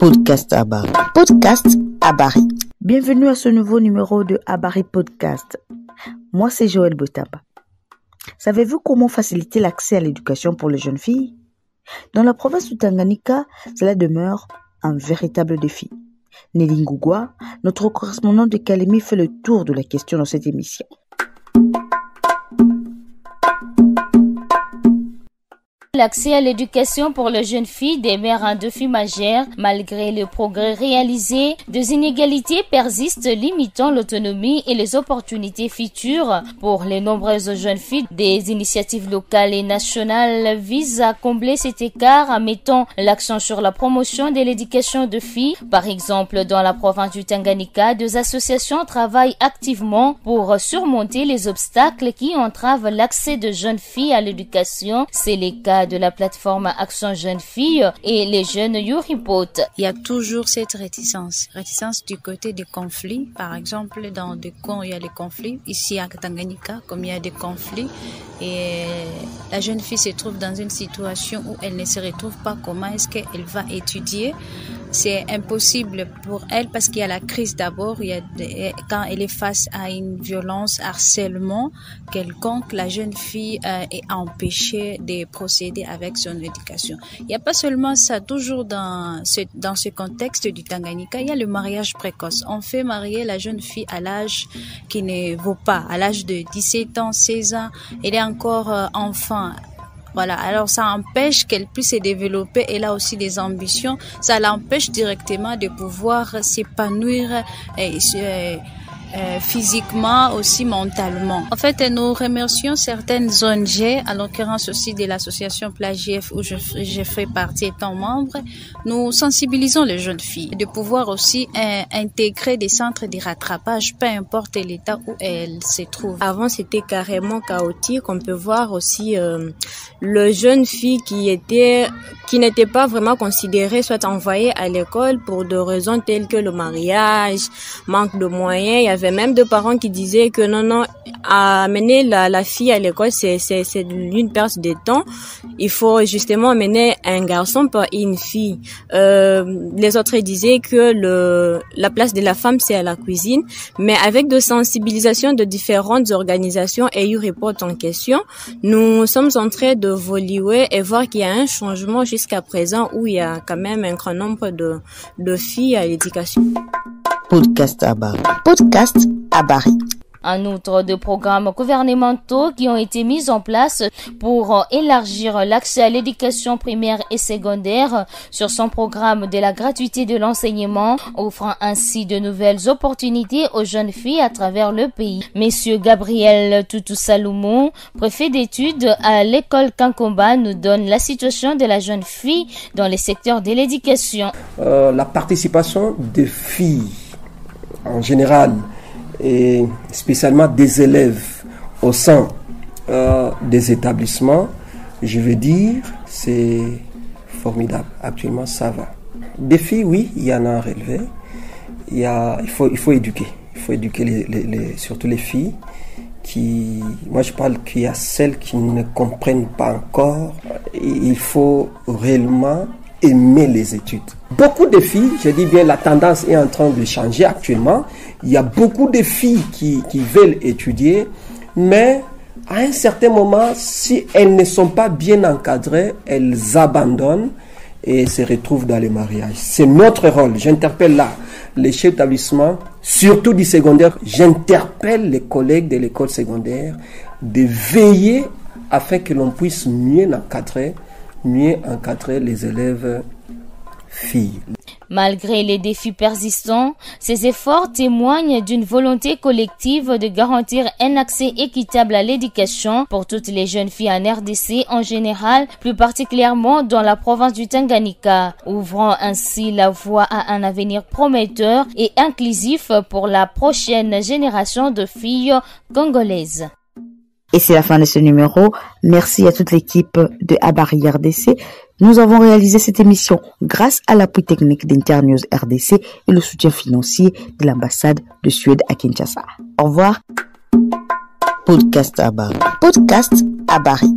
Podcast Habari. Podcast Habari. Bienvenue à ce nouveau numéro de Habari Podcast. Moi, c'est Joël Botaba. Savez-vous comment faciliter l'accès à l'éducation pour les jeunes filles? Dans la province du Tanganyika, cela demeure un véritable défi. Nelly Ngugwa, notre correspondant de Kalemi, fait le tour de la question dans cette émission. L'accès à l'éducation pour les jeunes filles demeure un défi majeur. Malgré le progrès réalisé, des inégalités persistent limitant l'autonomie et les opportunités futures. Pour les nombreuses jeunes filles, des initiatives locales et nationales visent à combler cet écart en mettant l'accent sur la promotion de l'éducation de filles. Par exemple, dans la province du Tanganyika, des associations travaillent activement pour surmonter les obstacles qui entravent l'accès de jeunes filles à l'éducation. C'est le cas de la plateforme Action Jeunes Filles et les jeunes Youripot. Il y a toujours cette réticence du côté des conflits. Par exemple, dans des coins où il y a des conflits, ici à Tanganyika, comme il y a des conflits, et la jeune fille se trouve dans une situation où elle ne se retrouve pas comment est-ce qu'elle va étudier. C'est impossible pour elle parce qu'il y a la crise d'abord, quand elle est face à une violence, harcèlement quelconque, la jeune fille est empêchée de procéder avec son éducation. Il n'y a pas seulement ça, toujours dans ce contexte du Tanganyika, il y a le mariage précoce. On fait marier la jeune fille à l'âge qui ne vaut pas, à l'âge de 17 ans, 16 ans, elle est encore enfant. Voilà, alors ça empêche qu'elle puisse se développer. Elle a aussi des ambitions. Ça l'empêche directement de pouvoir s'épanouir physiquement, aussi mentalement. En fait, nous remercions certaines ONG, à l'occurrence aussi de l'association Plagief où je fais partie étant membre. Nous sensibilisons les jeunes filles de pouvoir aussi intégrer des centres de rattrapage, peu importe l'état où elles se trouvent. Avant, c'était carrément chaotique. On peut voir aussi le jeune fille qui n'était pas vraiment considérée, soit envoyée à l'école pour des raisons telles que le mariage, manque de moyens. Il y avait même des parents qui disaient que non, amener la fille à l'école, c'est une perte de temps. Il faut justement amener un garçon par une fille. Les autres disaient que la place de la femme, c'est à la cuisine. Mais avec de sensibilisation de différentes organisations et Youripot en question, nous sommes en train de évoluer et voir qu'il y a un changement jusqu'à présent où il y a quand même un grand nombre de filles à l'éducation. Podcast Habari. Podcast Habari. En outre, de programmes gouvernementaux qui ont été mis en place pour élargir l'accès à l'éducation primaire et secondaire sur son programme de la gratuité de l'enseignement, offrant ainsi de nouvelles opportunités aux jeunes filles à travers le pays. Monsieur Gabriel Toutou Salomon, préfet d'études à l'école Kankomba, nous donne la situation de la jeune fille dans les secteurs de l'éducation. La participation des filles en général et spécialement des élèves au sein des établissements, je veux dire, c'est formidable. Actuellement, ça va. Des filles, oui, il y en a à relever. Il faut éduquer. Il faut éduquer surtout les filles moi je parle qu'il y a celles qui ne comprennent pas encore. Il faut réellement aimer les études. Beaucoup de filles, je dis bien, la tendance est en train de changer actuellement. Il y a beaucoup de filles qui veulent étudier, mais à un certain moment, si elles ne sont pas bien encadrées, elles abandonnent et se retrouvent dans les mariages. C'est notre rôle. J'interpelle là les chefs d'établissement, surtout du secondaire. J'interpelle les collègues de l'école secondaire de veiller afin que l'on puisse mieux encadrer les élèves filles. Malgré les défis persistants, ces efforts témoignent d'une volonté collective de garantir un accès équitable à l'éducation pour toutes les jeunes filles en RDC en général, plus particulièrement dans la province du Tanganyika, ouvrant ainsi la voie à un avenir prometteur et inclusif pour la prochaine génération de filles congolaises. Et c'est la fin de ce numéro. Merci à toute l'équipe de Habari RDC. Nous avons réalisé cette émission grâce à l'appui technique d'Internews RDC et le soutien financier de l'ambassade de Suède à Kinshasa. Au revoir. Podcast Habari. Podcast Habari.